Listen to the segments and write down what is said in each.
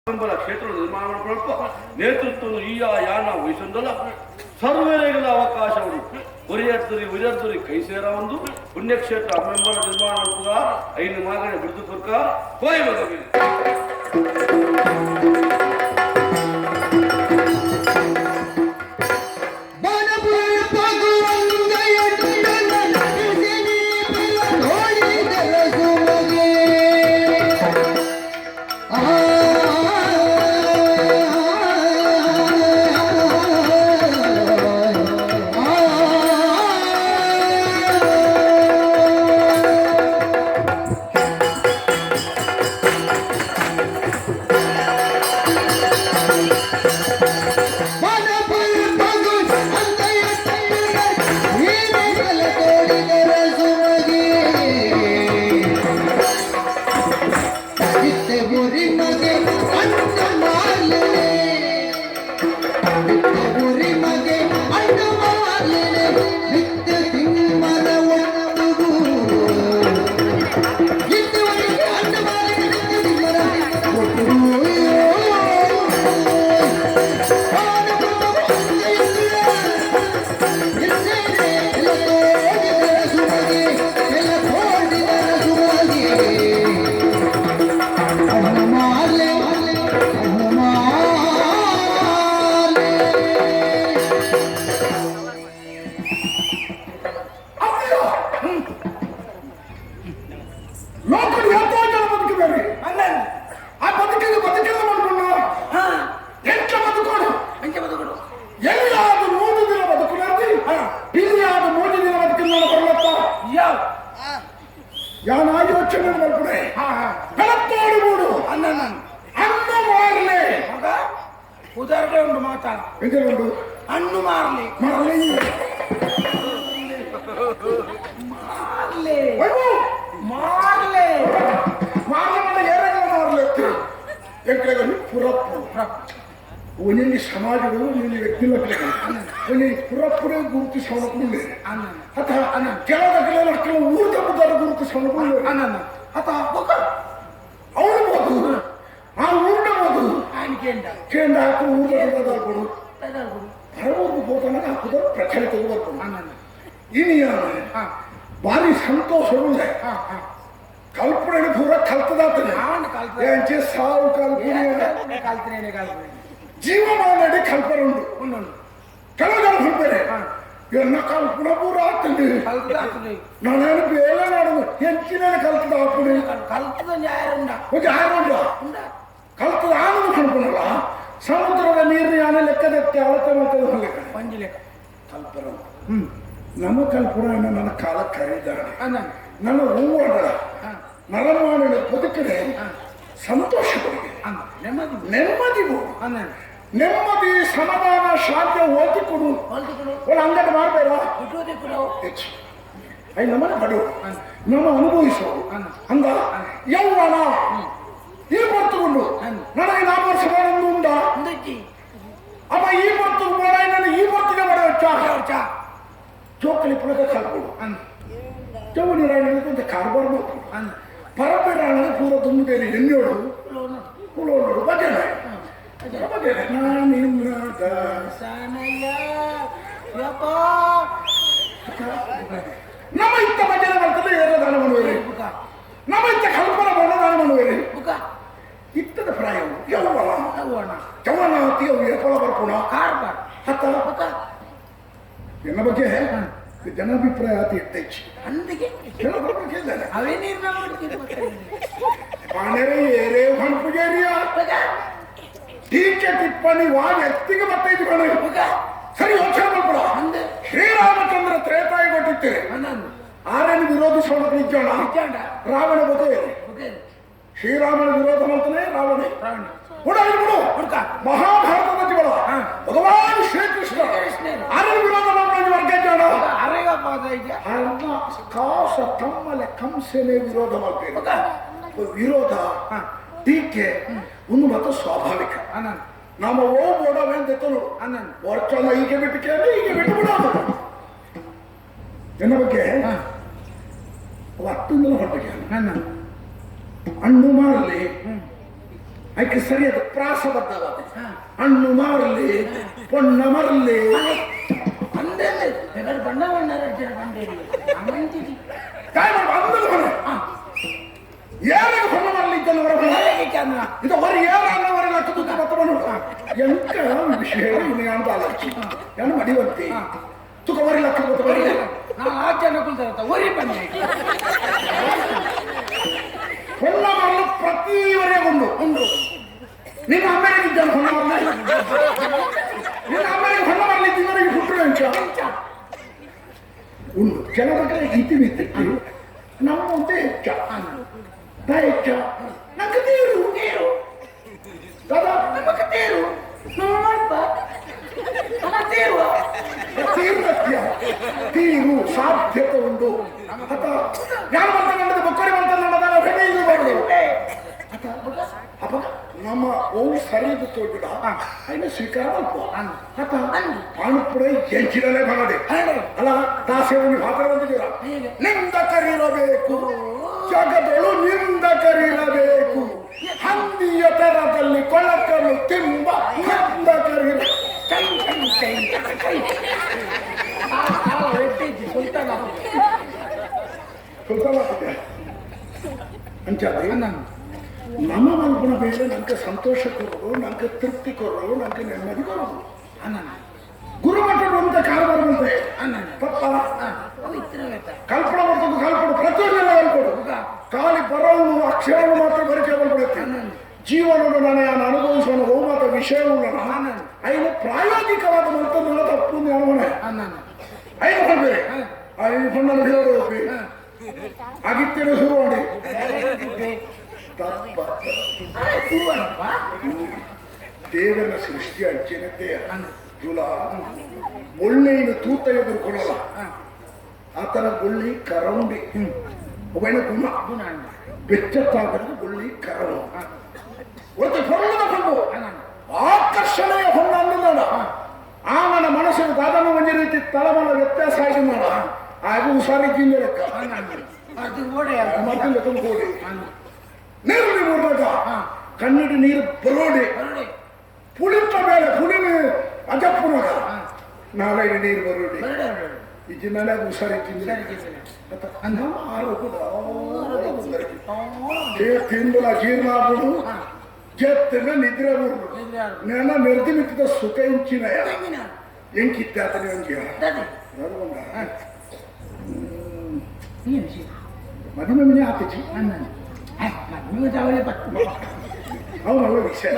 ಕ್ಷೇತ್ರ ನಿರ್ಮಾಣ ಮಾಡಿಕೊಳ್ಳುವ ನೇತೃತ್ವವನ್ನು ಈ ಯಾನ ವಹಿಸೊಂದಲ್ಲ ಸರ್ವರಿಗೆಲ್ಲ ಅವಕಾಶವನ್ನು ಉರಿಯರ್ದುರಿ ಕೈ ಸೇರ ಒಂದು ಪುಣ್ಯಕ್ಷೇತ್ರ ಅಮೆಂಬರ ನಿರ್ಮಾಣ ಮಾಡುವ ಐದು ಮಾಗಣೆ ಬಿಡುದು ಸರ್ಕಾರ ಹೋಯ್ ಬದಲಿ ಉದಾಹರಣೆ ಉಂಟು ಮಾತಾ ಹಣ್ಣು ಮಾರಲಿ ಒಂದೊಂದು ಸಮಾಜಗಳು ಒಂದೊಂದು ವ್ಯಕ್ತಿಗಳು ಪುರಪ್ಪುರೇ ಗುರುತಿಸೋಣಗಳು ಅಥವಾ ಕೆಲವು ಊರ್ದ ಬುದ್ಧರ ಗುರುತಿಸೋಣಗಳು ಅವನು ಆ ಊರಿನ ಮಗು ಕೇಂದ್ರ ಹಾಕಿ ಊರಿನ ಕೊಡು ಹೊರವರೆಗೂ ಹೋದಾಗ ಹಾಕುದ ಪ್ರಚಲಿತ ಬರ್ಕೊಂಡು ಇನ್ನು ಭಾರಿ ಸಂತೋಷ ಕಲ್ಪನೆ ಪೂರ ಕಲ್ತದಾಗ್ತದೆ ಸಾವು ಕಲ್ಪನೆ ಜೀವಮಾನಡಿ ಕಲ್ಪನೆ ಉಂಟು ಕೆಲವು ಕಲ್ಪನೆ ಎನ್ನ ಕಲ್ಪನೆ ಪೂರ ಆಗ್ತದೆ ನಾನೇನು ಬೇರೆ ಮಾಡೋದು ಹೆಚ್ಚಿನ ಕಲ್ತದ ಹಾಕುದು ಕಲ್ತದ ಕಲ್ತದ ಆನಂದ ಕಲ್ಪನಲ್ಲ ಸಮುದ್ರದ ನೀರಿನ ಯಾನ ಲೆಕ್ಕದಕ್ಕೆ ಅಳತೆ ಮಾಡ್ತದೆ ಕಲ್ಪನ ನಮ್ಮ ಕಲ್ಪನೆ ನನ್ನ ಕಾಲ ಕರೀದಾಳೆ ನನ್ನ ಹೂವಾಡ ನರಮಾನ ಬದುಕಡೆ ಸಂತೋಷಗಳಿಗೆ ನೆಮ್ಮದಿ ಸಮಾಧಾನ ಶಾಂತಿ ಓದಿಕೊಡು ಅಂಗಡಿ ಮಾಡಬೇಡ ನಮ್ಮನ್ನ ಬಡು ನಮ್ಮ ಅನುಭವಿಸೋದು ಅಂದ ಯೌವನ ಈ ಬರ್ತುಕೊಂಡು ನನಗೆ 4 ವರ್ಷ ಮಾಡೋದು ಉಂಡ ಅಮ್ಮ ಈ ಬರ್ತುಕೊಂಡು ಈ ಬರ್ತಿಗೆ ಮಾಡೋ ಚೋಕಲಿ ಪುಳಕ ಕಲ್ಕೊಡು ಚೌಡಿ ರಾಣಿಗೆ ಕಾರ್ಬಾರ್ ಮಾಡ್ಕೊಡು ಪರಪೆ ರಾಣ ಪೂರ ತುಂಬಿದೇರಿ ಎಣ್ಣೋಡು ಕುಳೋಡು ಭಜನೆ ನಮ್ಮ ಇತ್ತ ಭಜನೆ ಬರ್ತದೆ ಏರೋ ದಾನ ಮಾಡುವರಿ ನಮ್ಮ ಇತ್ತ ಕಲ್ಪನೆ ಬಣ್ಣ ದಾನ ಮಾಡುವರಿ ಇತ್ತದ ಪ್ರಾಯ ಚವನ ಫಲ ಬರ್ಕೋಣ ಎನ್ನ ಬಗ್ಗೆ ಜನಾಭಿಪ್ರಾಯ ಅತಿ ಹೆಚ್ಚು ಏರೇ ಪೂಜಾರಿಯ ಟೀಕೆ ಟಿಪ್ಪಣಿ ವ್ಯಕ್ತಿಗೆ ಬರ್ತೈತಿ ಸರಿ ಯೋಚನೆ ಮಾಡ್ಬಿಡ ಶ್ರೀರಾಮಚಂದ್ರ ತ್ರೇತಾಯಿ ಕೊಟ್ಟಿರ್ತೀರಿ ಆರೇನು ವಿರೋಧಿಸೋಣ ನಿಜೋಣ ರಾವಣ ಬಗೆ ಶ್ರೀರಾಮನ ವಿರೋಧ ಮಾಡ್ತಾನೆ ರಾವಣ ಮಹಾಭಾರತದ ಜೀವನ ಭಗವಾನ್ ಶ್ರೀಕೃಷ್ಣ ಆರೇನು ವಿರೋಧ ಕಾಸ ತಮ್ಮಲೆ ಕಂಸನೆ ವಿರೋಧ ಮಾಡ್ತೇವೆ ವಿರೋಧ ಟೀಕೆ ಒಂದು ಮತ್ತು ಸ್ವಾಭಾವಿಕ ನಮ್ಮ ಓಡವೇಂತೆತ್ತಲು ವರ್ಷನ ಹೀಗೆ ಬಿಟ್ಟು ಕೇಳಿ ಹೀಗೆ ಬಿಟ್ಟು ಬಿಡೋದು ಎನ್ನ ಬಗ್ಗೆ ಒಟ್ಟಿಂದಲೂ ಹೊರಟಿಗೆ ಹಣ್ಣು ಮಾಡಲಿ ಅದಕ್ಕೆ ಸರಿಯಾದ ಪ್ರಾಸಬದ್ಧವಾದ ಹಣ್ಣು ಮಾರಲಿ ಪೊಣ್ಣ ಮರಲಿ ಅಂದೇ ಬಣ್ಣ ಬಣ್ಣ ಏನಿಗೆ ಹೊಣ್ಣ ಮರಲಿ ಇದು ಹೊರ ಏರವರೆಲ್ಲ ತುತ್ತು ಮತ್ತವನ್ನು ಎಂಕ ವಿಷಯ ಅಂತ ಆಲೋಚಿ ಏನು ಮಡಿವಂತೆ ತುಕ ವರಿ ಲಕ್ಷ ನಾನು ಆಚೆ ಕುಂತ ಒರಿ ಬನ್ನಿ ಹೊಣ್ಣ ಮರಲು ಪ್ರತಿವರೆಗೊಂಡು ಉಂಡು ನಿಮ್ಮ ಅಮ್ಮೆಗೆ ಇದ್ದಾನೆ ಹೊಣ್ಣ ಮರಲಿ ನಿನ್ನ ಅಮ್ಮೆಗೆ ಹೊಣ್ಣ ಮರಲಿ ಇವರಿಗೆ ಹುಟ್ಟರು ಅಂಚ ಉಂಡು ಕೆಲವರ ಇತಿಮಿತಿ ನಮ್ಮ ಮುಂದೆ ಹೆಚ್ಚ ಹೆಚ್ಚ ನಂಗೆ ತೀರು ದಾದಾ ನಮಗೆ ತೇರು ತೀರು ಸಾಧ್ಯತೆ ಉಂಟು ಯಾರು ಮಾತನಾಡಿದ ಬೊಕ್ಕರಿ ಮಾತನಾಡಿದ ಇದು ಮಾಡುದು ನಮ್ಮ ಓವು ಸರಿಯಾದ ತೋಗಿಡ ಅದನ್ನ ಸ್ವೀಕಾರ ಮಾಡ್ಕೋ ಪಾನುಪುರ ಎಂಚಿನಲ್ಲೇ ಮಾಡದೆ ಅಲ್ಲ ದಾಸೇವನಿ ಭಾಗ ಬಂದಿದ್ದೀರ ನಿಂದಕರಿರಬೇಕು ಜಗದಳು ನಿಂದಕರಿರಬೇಕು ಹಂದಿಯ ತರದಲ್ಲಿ ಕೊಳಕಲು ತಿಂಬ ನಿಂದಕರಿರ ಅಂಚಾದೆ ನಮ್ಮ ಮಲ್ಪನ ಮೇಲೆ ನನಗೆ ಸಂತೋಷ ಕೊಡೋದು ನನಗೆ ತೃಪ್ತಿ ಕೊಡೋದು ನನಗೆ ನೆಮ್ಮದಿ ಕೊಡೋದು ಗುರುಮಠರು ಅಂತ ಕಾರವಾರ ಬಂದೆ ಪಪ್ಪ ಕಲ್ಪನೆ ಮಾಡ್ಕೊಂಡು ಕಲ್ಪಡು ಪ್ರತಿಯೊಂದೆಲ್ಲ ಹೇಳ್ಕೊಡು ಖಾಲಿ ಬರೋನು ಅಕ್ಷರವನ್ನು ಮಾತ್ರ ಬರಿಕೆ ಬಂದ್ಬಿಡುತ್ತೆ ಜೀವನವನ್ನು ನಾನು ಅನುಭವಿಸೋಣ ಹೋಮಾತ ವಿಷಯವನ್ನು ಐದು ಪ್ರಾಯೋಗಿಕವಾದ ಮಂತ್ರಗಳ ತಪ್ಪು ಅನುಮಾನ ಐದು ಬಂದ್ಬೇರೆ ಐದು ಹೊಣ್ಣನ್ನು ಹೇಳೋದು ಆಗಿತ್ತೇನೆ ಶುರು ಮಾಡಿ ದೇವರ ಸೃಷ್ಟಿ ಅಂಚೆನತೆ ತುಲ ಒಳ್ಳೆಯ ತೂತ ಎದುರುಕೊಳ್ಳಲ್ಲ ಆತರ ಒಳ್ಳಿ ಕರೌಂಡಿ ಒಬ್ಬನ ಗುಣ ಬೆಚ್ಚತ್ತಾಗದ ಒಳ್ಳಿ ಕರವು ಒಂದು ಹೊಣ್ಣದ ಹೊಣ್ಣು ಆಕರ್ಷಣೆಯ ಹೊಣ್ಣ ಅನ್ನೋಣ ಆ ನನ್ನ ಮನಸ್ಸಿನ ದಾದನ ಒಂದು ರೀತಿ ತಳಮಳ ವ್ಯತ್ಯಾಸ ಆಗಿ ಮಾಡ ಹಾಗೂ ಹುಷಾರಿದ್ದಿಂದ ಲೆಕ್ಕ ಮದ್ದಿಲ್ಲ ತುಂಬಿಕೋಡಿ ನೀರು ಮೂರ್ನಾಗ ಕಣ್ಣಿಟ್ಟು ನೀರು ಬರೋಡಿ ಪುಳಿತ ಬೇಡ ಪುಳಿ ಅಜಪ್ಪುನಾಗ ನಾಳೆ ನೀರು ಬರೋಡಿ ಇದನ್ನೆಲ್ಲ ಹುಷಾರಿದ್ದಿಂದ ತಿಂದು ಜೀರ್ಣ ಆಗ್ಬಿಡು ಜತ್ತಿನ ನಿದ್ರೆ ಆಗ್ಬಿಡು ನೆನ ಮೆರೆದು ನಿಂತಿದ್ದ ಸುಖ ಇಂಚಿನಯ ಎಂಕಿತ್ತೆ ಆತನೇ ಒಂಜಿಯ ಮದುವೆ ಮನೆ ಆತಜಿ ಅವನಲ್ಲ ವಿಷಯ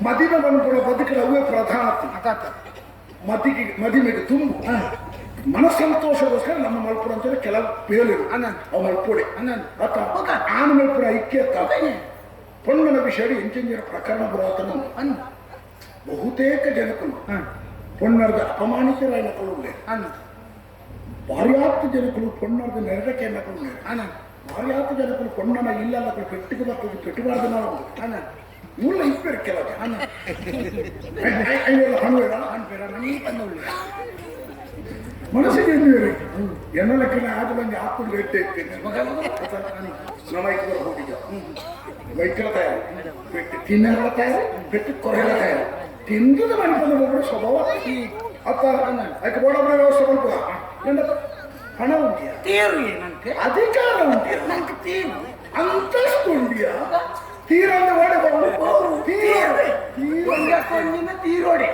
ಮದಿಮೆ ಬಂದ್ಕೊಡ ಬದುಕಲು ಅವೇ ಪ್ರಧಾನ ಮದಿಮೆಗೆ ತುಂಬು ಮನಸ್ಸಂತೋಷಗೋಸ್ಕರ ನಮ್ಮ ಮಲ್ಪುರ ಅಂತ ಕೆಲವು ಬೇಲಿರು ಅವು ಮಲ್ಪುಡೆ ಆನ ಮಲ್ಪುರ ಐಕ್ಯ ಪೊಣ್ಣನ ವಿಷಯ ಎಂಜಿನಿಯರ್ ಪ್ರಕರಣ ಬರುತ್ತನ ಬಹುತೇಕ ಜನಕರು ಪೊಣ್ಣರದ ಅಪಮಾನಿತರಾಯ ನಕಳುಳ್ಳೆ ಭಾರ್ಯಾತ್ತು ಜನಕರು ಪೊಣ್ಣರದ ನೆರಡಕ್ಕೆ ನಕಳುಳ್ಳೆ ಭಾರ್ಯಾತ್ತು ಜನಕರು ಪೊಣ್ಣನ ಇಲ್ಲ ಪೆಟ್ಟಿಗೆ ಬರ್ತದೆ ಪೆಟ್ಟುಬಾರ್ದು ನಾವು ಇವುಲ್ಲ ಇಪ್ಪೇರು ಕೆಲವು ಮನಸ್ಸಿಗೆ ಎನ್ನುವರೆ ಎನ್ನ ಲೆಕ್ಕನ ಆದ ಬಂದು ಹಾಕೊಂಡು ರೇಟ್ ಇರ್ತೇನೆ ನಮೈಕ್ ಬರ ಹೋಗಿದ್ದ ವೈಕಲ ತಯಾರು ಪೆಟ್ಟು ತಿನ್ನಲ್ಲ ತಯಾರು ಪೆಟ್ಟು ಕೊರೆಯಲ್ಲ ತಯಾರು ತಿಂದದ ಮನೆ ಬಂದ ಒಬ್ಬರು ಸ್ವಭಾವ ಅತ್ತ ಅದಕ್ಕೆ ಬೋಡಬ್ಬರ ವ್ಯವಸ್ಥೆ ಮಾಡ್ಕೋ ನನ್ನ ಹಣ ಉಂಟಿಯ ತೇರು ಏನಂತೆ ಅಧಿಕಾರ ಉಂಟಿಯ ನಂಗೆ ತೇರು ಅಂತಸ್ತು ಉಂಟಿಯ ತೀರಂದ ಓಡೆ ತೀರೋಡೆ ತೀರೋಡೆ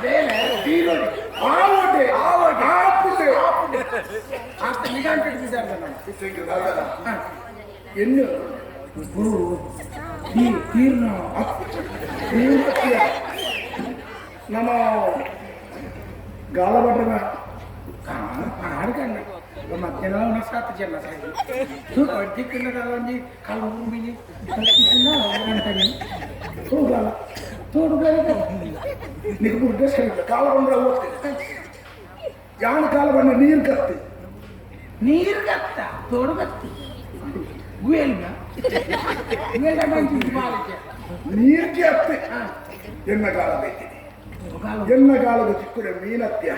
ಬೇರೆ ತೀರೋಡೆ ಆವಡೆ ಆಪುಡೆ ಆತ ನಿಗಾಂತ ಎನ್ನು ತೀರ್ನ ನಮ್ಮ ಗಾಲ ಬಟ್ಟ ಹಾಡ್ಕಂಡ ಮತ್ತೆಲ್ಲ ಸಾಕು ಜನ ಅಡ್ಡಿಕ್ಕಿಲ್ಲ ಒಂಜಿ ಕಾಲು ಭೂಮಿನಿ ಅಂತಾನೆ ಹೋಗಲ್ಲ నీకు ఉద్దేశం ಇಲ್ಲ ಕಾಲ ಬಂದ್ರೆ ಹೋಗ್ತೇನೆ ಯಾನ ಕಾಲ ಬಂದ ನೀರು ಕತ್ತಿ ನೀರು ಕತ್ತ ತೋಡು ಕತ್ತಿ ಗುಯಲ್ನ ನೀರಿಗೆ ಹತ್ತಿ ಎನ್ನ ಕಾಲ ಬೇಕಿದೆ ಎನ್ನ ಕಾಲದ ಚಿಕ್ಕುಡೆ ಮೀನತ್ಯ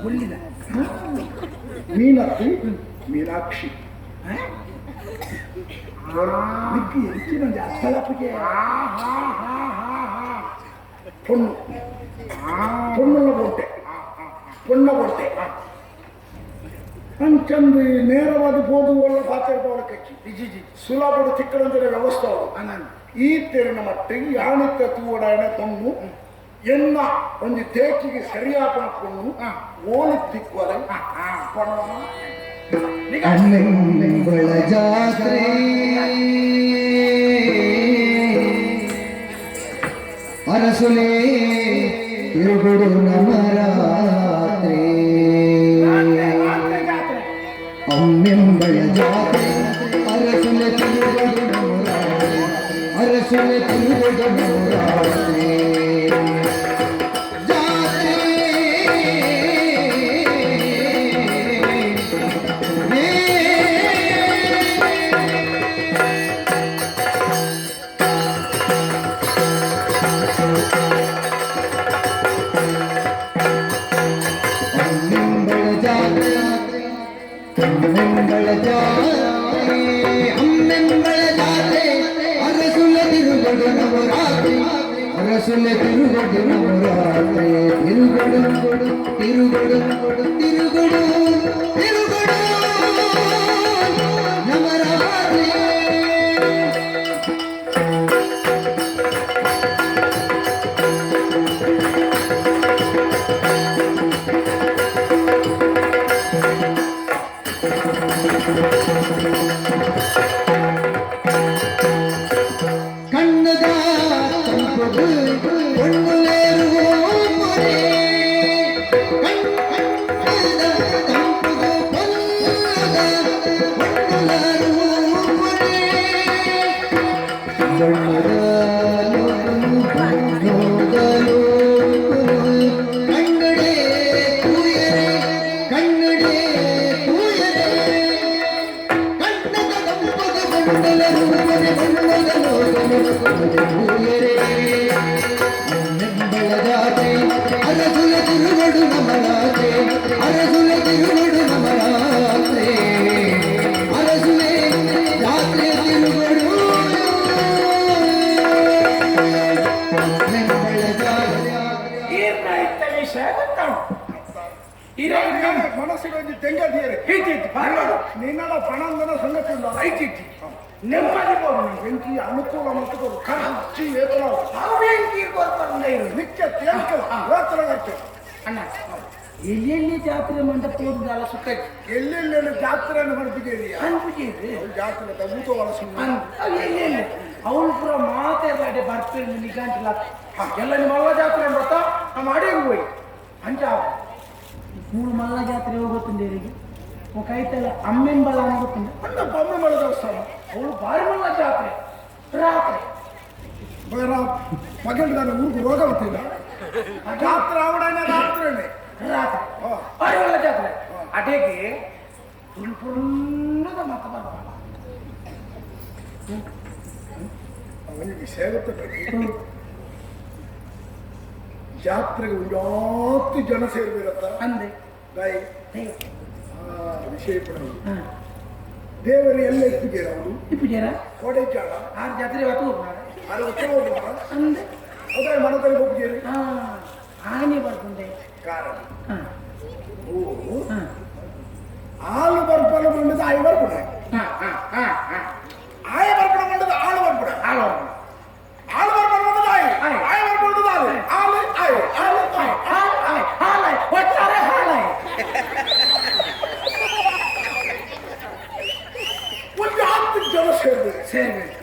ಹುಲ್ಲಿನ ಮೀನತ್ತಿ ಮೀನಾಕ್ಷಿ ನಿಕ್ಕಿ ಹೆಚ್ಚಿನ ಜಾಸ್ತಿ பொண்ணு பொண்ணுல போட்டேன் பொண்ணை போட்டேன் ಅಂಚಂದು ನೇರವಾದ ಬೋಧುವಲ್ಲ ಪಾತಿರ್ಪವಳ ಕಚ್ಚಿ ಸುಲಭದ ತಿಕ್ಕರಂದಿರ ವ್ಯವಸ್ಥೆ ಈ ತೆರಿನ ಮಟ್ಟಿಗೆ ಯಾಣಿತ ತೂವಡಾಯಣ ಪೊಣ್ಣು ಎನ್ನ ಒಂದು ತೇಕಿಗೆ ಸರಿಯಾದ ಪೊಣ್ಣು ಓಲಿ ತಿಕ್ಕುವರೆ ಅನ್ನೆಂಬಳ ಜಾತ್ರೆ ಅರಸುಲೇ ತಿರುಗುಡು ನಮರಾತ್ರೆ ಅಮ್ಮೆಂಬಳ ಜಾತ್ರೆ ಅರಸುಲೆ ತಿರುಗುಡು ನಮರಾತ್ರೆ ಅರಸುಲೆ ತಿರುಗುಡು ನಮರಾತ್ರೆ ಅಮ್ಮೆಂಬಳ ಜಾತ್ರೆ ಅರಸುಲ ತಿರುಗಡು ನವರಾತ್ರಿ ಅರಸುಲ ತಿರುಗಡು ನವರಾತ್ರಿ ತಿರುಗಡು ತಿರುಗಡು ತಿರುಗಡು ತಿರುಗಡು ನವರಾತ್ರಿ ಕಣ್ಣದ ತಂಪುದು ಕೊಂಡುಲೇರುವ ಮೊರೆ ಕಣ್ಣದ ತಂಪುದು ಕೊಂಡದ ಕೊಂಡುಲೇರುವ ಮೊರೆ ಬಣ್ಣದಲು ಬಣ್ಣದಲು ಕನ್ನಡೆ ತೂಯರೆ ಕನ್ನಡೆ ತೂಯರೆ ಕಣ್ಣದ ತಂಪುದು ಕೊಂಡಲರು ಅನ್ನೆಂಬಳ ಜಾತ್ರೆ ಅರಸುಲ ತಿರುಗಡು ನಮರಾತ್ರೆ ಅರಸುಲ ತಿರುಗಡು ನಮರಾತ್ರೆ ಅರಸುಲೆ ಜಾತ್ರೆ ತಿರುಗಡು ಅನ್ನೆಂಬಳ ಜಾತ್ರೆ ವಿಷಯ ಗೊತ್ತಾವು ಮನಸ್ಸಿಗೆ ಒಂದು ತೆಂಗದಿಯರೆ ನಿನ್ನಡ ಪಣಂದನ ಸಂಗತಿ ಐತಿತ್ತು ನೆಮ್ಮದಿ ಬೆಂಕಿ ಅನುಕೂಲ ಮತ್ತು ಖರ್ಚಿ ವೇತನ ಬೆಂಕಿ ಬರ್ತಾರೆ ನಿತ್ಯ ತೇಲ್ಕಲ ವೇತನ ಖರ್ಚು ಅಣ್ಣ ಎಲ್ಲೆಲ್ಲಿ ಜಾತ್ರೆ ಮಂಡಪ ಹೋಗಿದ್ದಲ್ಲ ಸುಖ ಎಲ್ಲೆಲ್ಲೆಲ್ಲ ಜಾತ್ರೆಯನ್ನು ಮಾಡ್ತಿದ್ದೀರಿ ಅನ್ಬಿಟ್ಟಿದ್ರಿ ಜಾತ್ರೆ ತಗೂತ ಒಳಸು ಎಲ್ಲೆಲ್ಲಿ ಅವಳು ಪುರ ಮಾತಾಡಿ ಬರ್ತೀನಿ ನಿಗಂಟಿಲ್ಲ ಎಲ್ಲ ನಿಮ್ಮ ಮಲ್ಲ ಜಾತ್ರೆ ಬರ್ತಾ ನಮ್ಮ ಅಡಿಗೆ ಹೋಗಿ ಅಂಚ ಮೂರು ಮಲ್ಲ ಜಾತ್ರೆ ಹೋಗುತ್ತಂದೇರಿಗೆ ఒక అయితే అమ్మెంబల అనుకుంటుంది ಅಂದ ಬೊಮ್ಮೆ ಮಳೆ ದೇವಸ್ಥಾನ ಅವಳು ಭಾರಿ ಮಲ್ಲ ಜಾತ್ರೆ ರಾತ್ರಿ ಮಗನ ಊರಿಗೆ ರೋಗ ಬರ್ತಿಲ್ಲ ಜಾತ್ರೆ ಅವಡನೆ ರಾತ್ರಿನೇ ರಾತ್ರಿ ಭಾರಿ ಮಲ್ಲ ಜಾತ್ರೆ ಅಡೆಗೆ ಫುಲ್ಲದ ಮತ ಬರಬಾರ ಅವನಿಗೆ ಸೇಗುತ್ತೆ ಜಾತ್ರೆಗೆ ಜಾಸ್ತಿ ಜನ ಸೇರ್ಬಿರತ್ತ ಅಂದೆ ಗಾಯಿ ವಿಷಯ ದೇವರು ಎಲ್ಲ ಇಟ್ಟಿದ್ದೀರ ಅವರು ಇಪ್ಪಿದ್ದೀರಾ ಕೋಡೆ ಜಾಗ 6 ಜಾತ್ರೆ ಇವತ್ತು ಹೋಗ್ತಾರೆ 6 ಹೋಗ್ಬಾರ ಅಂದೆ ಅದೇ ಮನದಲ್ಲಿ ಹೋಗ್ತೀರಿ ಆನೆ ಬರ್ಕೊಂಡೆ ಕಾರಣ ಓ ಆಳು ಬರ್ಪಲ ಬಂದದ ಆಯ ಬರ್ಪಡ ಆಯ ಬರ್ಪಡ ಬಂದದ ಆಳು ಬರ್ಪಡ ಆಳು ಆಳು ಬರ್ಪಡ ಬಂದದ ಆಯ ಆಯ ಬರ್ಪಡ ಆಳು ಆಳು ಆಯ ಆಳು ಆಯ ಹಾಲಾಯ್ ಒಟ್ಟಾರೆ ಹಾಲಾಯ್ ಒಂದು 10 ಜನ ಸೇರ್ಬೇಕು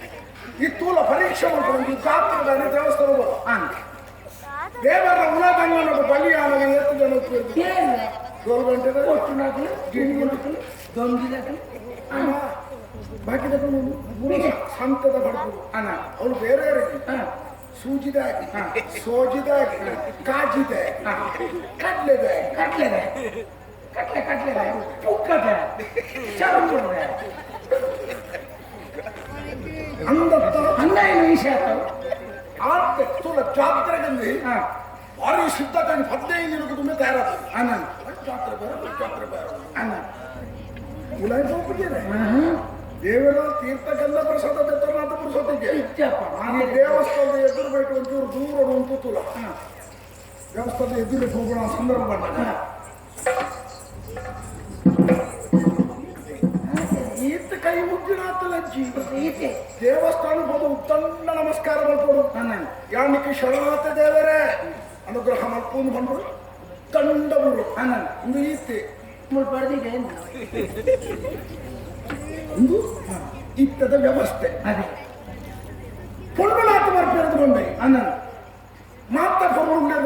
ಈ ತೂಲ ಪರೀಕ್ಷೆ ಮಾಡ್ಕೊಂಡು ಜಾತ್ರೆ ದೇವಸ್ಥಾನ ದೇವರ ಉಲದಂಗನ ಬಲಿಯಾನ ಎಷ್ಟು ಜನ 12 ಗಂಟೆ ಒಟ್ಟು ನಾಲ್ಕು ದೊಂದಿದಾಗಲಿ ಬಾಕಿದ ಸಂತದ ಬಡಕು ಅಣ್ಣ ಅವಳು ಬೇರೆ ಸೂಜಿದಾಗಿ ಸೋಜಿದಾಗಿ ಕಾಜಿದಾಗಿ ಕಡ್ಲೆದಾಗಿ ಕಟ್ಲೆ ಕಟ್ಲೆ ಪುಕ್ಕದೆ ಚರಂಬುಡೆ ಅಂದತ್ತ ಅಂದಾಯಿನ ವಿಷಯ ಆತ ತೂಲ ಜಾತ್ರೆಗಲ್ಲಿ ಭಾರಿ ಸಿದ್ಧತೆ 15 ದಿನಕ್ಕೆ ತುಂಬ ತಯಾರಾಗ್ತದೆ ಅಣ್ಣ ಜಾತ್ರೆ ಬೇರೆ ಅಣ್ಣ ಉಲಾಯಿ ಹೋಗ್ಬಿಟ್ಟಿದೆ ದೇವರ ತೀರ್ಥಗಂಧ ಪ್ರಸಾದ ದತ್ತನಾಥ ಪುರುಷೋತ್ತಿಗೆ ಈ ದೇವಸ್ಥಾನದ ಎದುರು ಬೇಕು ಒಂಚೂರು ದೂರ ಉಂಟು ತುಲ ದೇವಸ್ಥಾನದ ಎದುರಿಗೆ ಹೋಗೋಣ ಸಂದರ್ಭ ಬಂದಾಗ ಈತ ಕೈ ಮುಗ್ಗಿನ ಅಜ್ಜಿ ದೇವಸ್ಥಾನಕ್ಕೆ ಹೋದ ಉತ್ತಮ ನಮಸ್ಕಾರ ಮಾಡ್ಕೊಡು ಯಾನಿಕ್ಕೆ ಶರಣಾಥ ದೇವರೇ ಅನುಗ್ರಹ ಮಾಡ್ಕೊಂಡು ಬಂದ್ರು ತಂಡವರು ಒಂದು ಈತೆ ಒಂದು ಇತ್ತದ ವ್ಯವಸ್ಥೆ ಅದೇ ಪೊಣ್ಣನಾಥ ಬರ್ತಿರೋದ್ಕೊಂಡೆ ಮಾತ್ರ ಪೊಣ್ಣೆ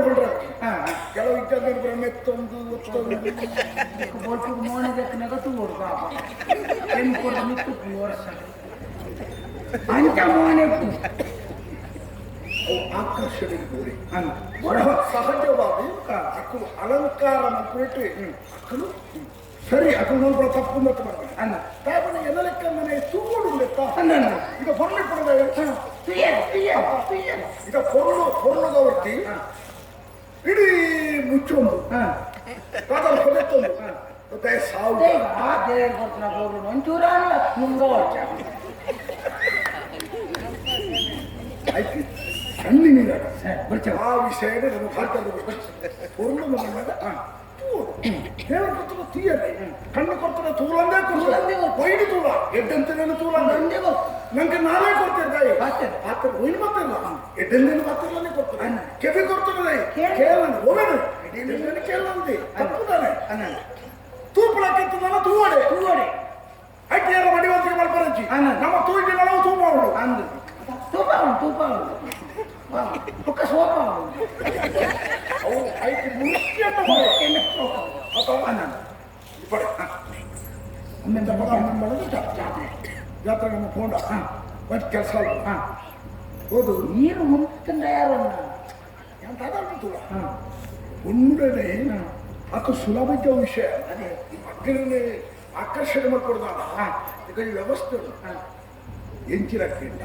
ಕೆಲವು ಇದ್ದ ಮೆತ್ತೊಂದು ಮೋನದಕ್ಕೆ ತೂಡು ಪಾಪ ಎಂಪುರ ಮಿತ್ತು ವರ್ಷ ಅಂಚ ಮೋನೆ ಆಕರ್ಷಣೆಗೆ ಗೋರಿ ಸಹಜವಾಗಿ ಅಕ್ಕಳು ಅಲಂಕಾರ ಮಾಡ್ಬಿಟ್ಟು ಅಕ್ಕಳು ಸರಿ ಅಕ್ಕಳು ನೋಡ್ಕೊಳ್ಳೋ ತಪ್ಪು ಮಾಡ್ತಾರೆ ತಾಪನ ಎಲ್ಲಕ್ಕೆ ಮನೆ ತೂಗೋಡು ಈಗ ಹೊರಳಿ ಕೊಡೋದ ಈಗ ಹೊರಳದವರ್ತಿ ಇಡೀ ಮುಚ್ಚೊಂದು ಅದರ ಹೊಲೆತ್ತೊಂದು ಮತ್ತೆ ಸಾವು ಒಂಚೂರ ಆಯ್ತು ಕಣ್ಣಿನಿಂದ ಆ ವಿಷಯದ ನಮ್ಮ ಭಾರತದ ಹೊರಳು ಮಗನಾಗ ದೇವರ ಕೊತ್ತದ ತೀಯದೆ ಕಣ್ಣು ಕೊಡ್ತದೆ ತೂಲಂದೇ ಕೊಡ್ತದೆ ವೈಡಿ ತೂಲ ಎಡ್ಡಂತೇನು ತೂಲ ನಂಗೆ ನಾವೇ ಕೊಡ್ತಿರ್ತಾಯಿ ಆತರ ಒಯ್ದು ಬರ್ತಿಲ್ಲ ಎಡ್ಡಂದೇನು ಬರ್ತಿರ್ಲೇ ಕೊಡ್ತದೆ ಕೆವಿ ಕೊಡ್ತದೆ ಕೇಳಂದು ಹೋಗೋದು ಎಡ್ಡಂದೇನು ಕೇಳಂದಿ ತಪ್ಪುದಾನೆ ತೂಪಳಕ್ಕಿಂತದಲ್ಲ ತೂವಡೆ ಅಡ್ಡಿಯಾರ ಮಡಿವಂತಿಗೆ ಮಾಡ್ಬಾರಜ್ಜಿ ನಮ್ಮ ತೂಗಿ ನಾವು ತೂಪ ಮಾಡು ಅಂದು ತೂಪ ಪುಕ್ಕ ಸೋಪ ಅವು ಐದು ಮುಖ್ಯನ ಜಾತ್ರೆ ನಮ್ಮ ಕೊಂಡ ಮತ್ತೆ ಕೆಲಸ ಹೌದು ನೀರು ಮುಂತಂದ ಯಾರು ಎಂತ ಒಂದನೇ ಅದು ಸುಲಭದ ವಿಷಯ ಮಕ್ಕಳನ್ನೇ ಆಕರ್ಷಣೆ ಮಾಡ್ಕೊಡ್ದಾನ ಈಗ ಈ ವ್ಯವಸ್ಥೆ ಎಂಚಿರಕ್ಕಿಂತ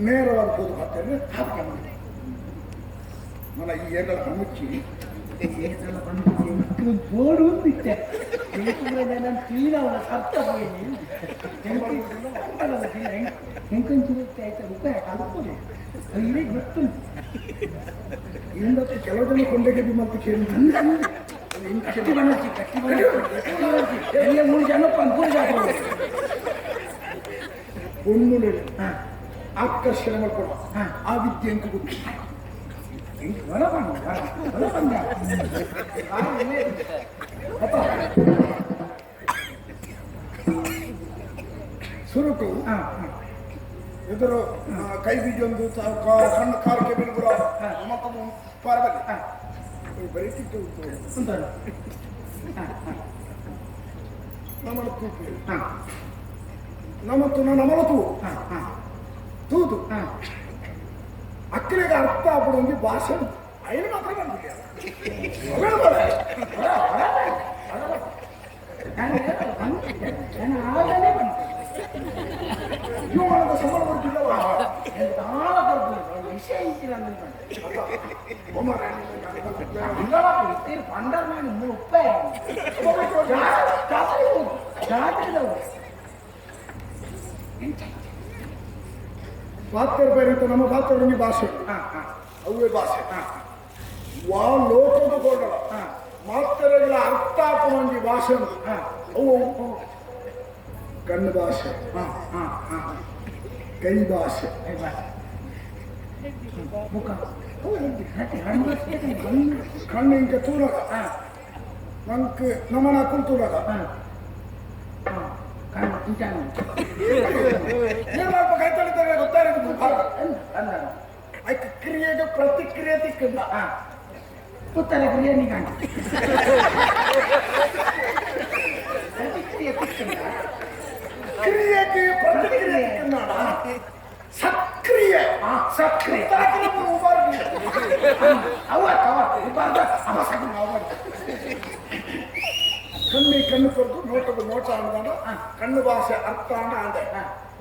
ನೇರವಾದ ಹೋದ ಹಾಕ್ತೇನೆ ಹಾಕ್ತೇನೆ మన ఈ ఏళ్ళ ముచ్చి జోడు ఉంది అర్థపోయింది ఇంకొంచెం అయితే రూపాయ కలుపుకోలేదు ఇదే గుర్తుంది ఏంటంటే ಕೆಲವೊಂದು ಕೊಂಡೆಗೆ ಮತ್ತೆ ಗಟ್ಟಿ ಬಣ್ಣಿ ಎಲ್ಲ 3 ಜನ ಪಂಪೂರು ಒಂದು ಆಕರ್ಷಣೆ ಮಾಡ್ಕೊಡ ಆ ವಿದ್ಯೆ ಅಂತ ಗೊತ್ತು ಸುರುಕು ಎದುರು ಕೈ ಬೀಜೊಂದು ಸಣ್ಣ ಕಾರಕ್ಕೆ ಬಿಡುಗರ ಮತ್ತೊಂದು ಪಾರದಲ್ಲಿ ಬರೀತಿತ್ತು ನಮ್ಮಳ ತೂಪು ನಮ್ಮಳ ತೂತು ಅಕ್ಕಲಿಗೆ ಅರ್ಥ ಆಗ್ಬಿಡೋಂಗೆ ಭಾಷೆ ಐದು ಮಾತ್ರ ಬಂದಿದೆ ಸಂಬಳ ಬರ್ತಿದ್ದವ ವಿಷಯ ಪಂಡರ್ ಮಾಡಿ 3 ರೂಪಾಯಿ ಬಾತ್ತರ ಬೇರೆ ಅಂತ ನಮ್ಮ ಬಾತ್ತರ ಭಾಷೆ ಅವೇ ಭಾಷೆ ವಾ ಲೋಕದ ಕೊಡಲ್ಲ ಮಾತರಗಳ ಅರ್ಥ ಹಾಕೊಂಡಿ ಭಾಷೆ ಅವು ಕಣ್ಣು ಭಾಷೆ ಕೈ ಭಾಷೆ ಕಣ್ಣು ಇಂಕ ತೂಲಗ ನಂಗೆ ನಮ್ಮನ ಹಾಕೊಂಡು ತೂಲಗ ಕೈ ತೊಳಿತಾರೆ ಗೊತ್ತಾಗ ಕ್ರಿಯೆಗೆ ಪ್ರತಿಕ್ರಿಯೆ ತಿಕ್ಕಲ್ಲ ಉತ್ತರ ಕ್ರಿಯೆ ನಿಗಾಣ ಕ್ರಿಯೆಗೆ ಪ್ರತಿಕ್ರಿಯೆ ಸಕ್ರಿಯ ಸಕ್ರಿಯ ಕಣ್ಣು ಕೊಟ್ಟು ನೋಟದ ನೋಟ ಅಂದಾಗ ಕಣ್ಣು ಭಾಷೆ ಅರ್ಥ ಅಂದೆ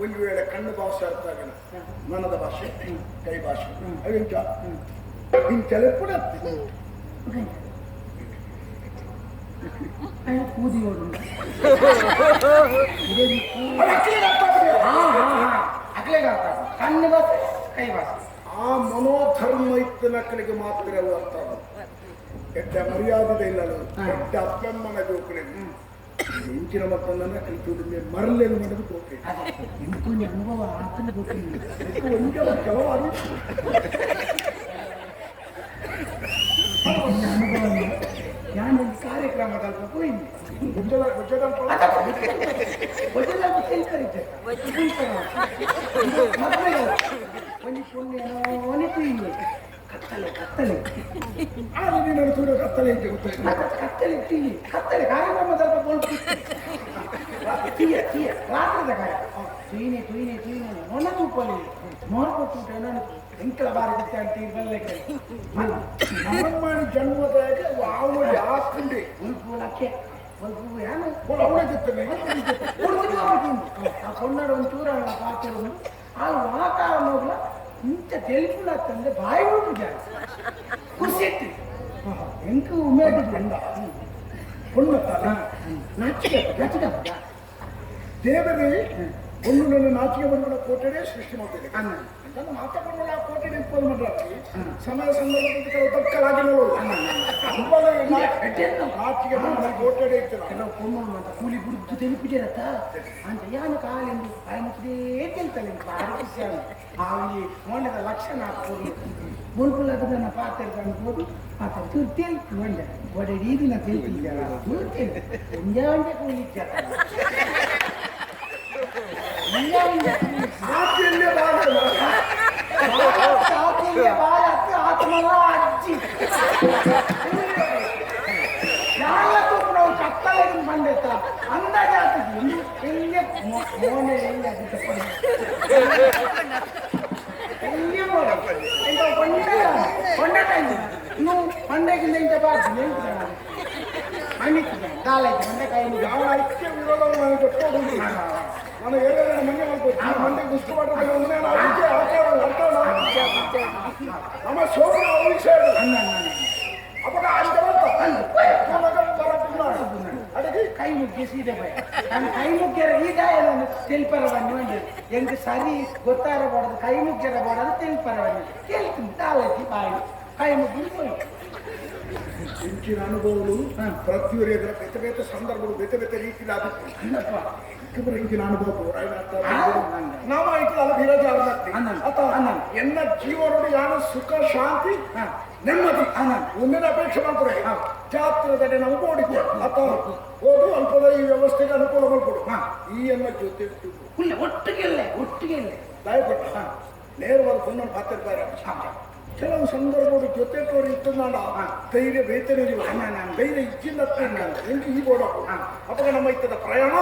ಒಂದು ವೇಳೆ ಕಣ್ಣು ಭಾಷೆ ಅರ್ಥ ಆಗಿಲ್ಲ ಮನದ ಭಾಷೆ ಕೈ ಭಾಷೆ ಹಿಂಚಲೆ ಕೂಡ ಕೂದಿ ಓಡು ಅಕ್ಲೇಗಾಗ್ತದೆ ಕಣ್ಣು ಬಸ್ ಕೈ ಬಸ್ ಆ ಮನೋಧರ್ಮ ಇತ್ತು ನಕ್ಕಳಿಗೆ ಮಾತ್ರ ಅಲ್ಲ ಅರ್ಥ ಕೆಟ್ಟ ಮರ್ಯಾದೆ ಇಲ್ಲ ಕೆಟ್ಟ ಅಪ್ಪಮ್ಮನ ಜೋಕಡೆ ಹೆಂಚಿನ ಮಕ್ಕಳನ್ನ ಕಲಿತುವುದಿಲ್ಲ ಮರಲೇನು ಮಾಡೋದು ಹೋಗ್ತೇವೆ ಎಂಕೊಂದು ಅನುಭವ ಆತನ ಗೊತ್ತಿಲ್ಲ ಅನುಭವ ನಾನು ಕಾರ್ಯಕ್ರಮದಲ್ಲಿ ಹೋಗಿದ್ದೆ ಕತ್ತಲೆ ಕತ್ತಲೆ ಕತ್ತಲೆ ಅಂತ ಗೊತ್ತಾಯ್ತು ಕತ್ತಲೆ ಟಿವಿ ಕತ್ತಲೆ ಕಾರ್ಯಕ್ರಮದಲ್ಲಿ ರಾತ್ರದ ಕಾರ್ಯ ತುಯಿನೆ ತುಯಿನೆ ತುಯಿನೆ ಮೊನ ತೂಪಲ್ಲಿ ನೋಡ್ಕೊಟ್ಟು ನಾನು ಎಂಕಲ ಬಾರಿ ಗೊತ್ತಾಗ್ತಿ ಬಲ್ಲಕ್ಕೆ ನಮ್ಮಮ್ಮನ ಜನ್ಮದಾಗ ಅವನು ಯಾಕಂಡೆ ಉಲ್ಪುಲಕ್ಕೆ ಸ್ವಲ್ಪ ಏನು ಅವಳ ಜೊತೆ ಆ ಕೊನ್ನಾಡು ಒಂಚೂರು ಅವನ ಪಾತಿರೋದು ಆ ವಾತಾವರಣ ಇಂಥ ತೆಲುಪುಲ ತಂದೆ ಬಾಯಿ ಹೋಗಿದ್ದ ಖುಷಿ ಎಂಕು ಉಮೇದು ಬಂದ ನಾಚಿಕೆ ನಾಚಿಕೆ ದೇವರೇ ಒಂದು ನನ್ನ ನಾಚಿಕೆ ಬಂದ ಕೋಟೆಗೆ ಸೃಷ್ಟಿ ಮಾಡ್ತೇನೆ ನಾನು ಮಾತಾಡೋಣ ಆ ಕೋಟೆಗೆ ಇಪ್ಪದು ಮಾಡ್ಲಾಕಿ ಸಮಯ ಸಂದರ್ಭದಲ್ಲಿ ಕೆಲವು ತಕ್ಕಲಾಗಿಲ್ಲ ನಾಚಿಕೆ ಬಂದ ಕೋಟೆಗೆ ಇತ್ತು ಕೆಲವು ಕೊಮ್ಮು ಅಂತ ಕೂಲಿ ಬುಡ್ದು ತೆಲುಪಿಟ್ಟಿರತ್ತ ಅಂತ ಯಾನು ಕಾಲೆಂದು ಬಾಯಿ ಮುಟ್ಟಿದೇ ತಿಳ್ತಾನೆ ಭಾರಿ ಖುಷಿ ಅವನಿಗೆ ಮೊನ್ನೆದ ಲಕ್ಷಣ ಹಾಕ್ಬೋದು ಮುಲ್ಪುಲ್ಲದನ್ನ ಪಾತ್ರ ಅನ್ಬೋದು ಆತ ತುರ್ತಿಯಲ್ಲಿ ಮಂಡ್ಯ ಒಡೆ ರೀತಿನ ತಿಳ್ತಿದ್ದಾರ ತುರ್ತಿಲ್ಲ ಒಂದೇ ಒಂದೇ ಕೂಲಿದ್ದ ಆತ್ಮಲ್ಲ ಅಜ್ಜಿ ಯಾವತ್ತೂ ನಾವು ಕತ್ತಲೆ ಬಂದಿತ್ತ ಅಂದಾಜ ಆಗ್ತದೆ ಹೆಂಗೆ ಮೋನೆ ಹೆಂಗೆ ಹೆಂಗೆ ಕೊಂಡ ಟೈಮ್ ನೀವು ಮಂಡೆಗಿಂದ ಇಂಥ ಬಾಜು ನೆಂಟಿದ್ದಾನೆ ಮಣ್ಣಿಟ್ಟಿದ್ದಾನೆ ಕಾಲೈತೆ ಮಂಡೆ ಕೈ ಯಾವ ಐಕ್ಯ ವಿರೋಧ ನನಗೆ ಗೊತ್ತಾಗುದಿಲ್ಲ ನಾನು ಹೇಳಿದ್ರೆ ಮಂಡೆ ಮಾಡ್ಬೋದು ಮಂಡೆ ಗುಸ್ತು ಮಾಡಿದ್ರೆ ನಮ್ಮ ಸೋಮನ ವಿಷಯ ಅವಾಗ ಅದಕ್ಕೆ ಕೈ ಮುಗ್ಗಿ ಸೀದೆ ಭಯ ನಾನು ಕೈ ಮುಗ್ಗ್ಯಾರ ಈಗ ನಾನು ತೆಲ್ಪರ ಬನ್ನಿ ಎಂಟು ಸರಿ ಗೊತ್ತಾರಬಾರ್ದು ಕೈ ಮುಗ್ಗ್ಯಾರ ಬಾಡೋದು ತೆಲ್ಪರ ಬನ್ನಿ ಕೇಳ್ತೀನಿ ತಾಲೈತಿ ಬಾಯಿ ಕೈ ಮುಗ್ಗಿ ಹೆಚ್ಚಿನ ಅನುಭವಗಳು ಪ್ರತಿಯೊಬ್ಬರ ಎದುರ ಬೇತೆ ಬೇತೆ ಸಂದರ್ಭಗಳು ಬೇತೆ ಬೇತೆ ರೀತಿಯಲ್ಲಿ ಆಗುತ್ತೆ ಹೆಚ್ಚಿನ ಅನುಭವ ನಾವು ಆಯ್ತು ಅಲ್ಲ ಧೀರಜ ಎನ್ನ ಜೀವನೋಡು ಯಾರು ಸುಖ ಶಾಂತಿ ನೆಮ್ಮದಿ ಒಂದಿನ ಅಪೇಕ್ಷೆ ಮಾಡ್ತಾರೆ ಜಾತ್ರೆದಡೆ ನಾವು ನೋಡಿದ್ದೆ ಅಥವಾ ಹೋದು ಅಲ್ಪದ ಈ ವ್ಯವಸ್ಥೆಗೆ ಅನುಕೂಲ ಮಾಡ್ಕೊಡು ಈ ಎನ್ನ ಜೊತೆ ಒಟ್ಟಿಗೆ ದಯಪಟ್ಟ ನೇರವಾದ ಫೋನ್ ಮಾತಾಡ್ತಾರೆ ಕೆಲವು ಸಂದರ್ಭಗಳು ಜೊತೆ ತೋರಿ ಇತ್ತು ನಾನು ಧೈರ್ಯ ಬೇತನೇ ಧೈರ್ಯ ಇಚ್ಚಿಂದ ಎಂಟು ಈ ಬೋಡ ಅವಾಗ ನಮ್ಮ ಇತ್ತದ ಪ್ರಯಾಣ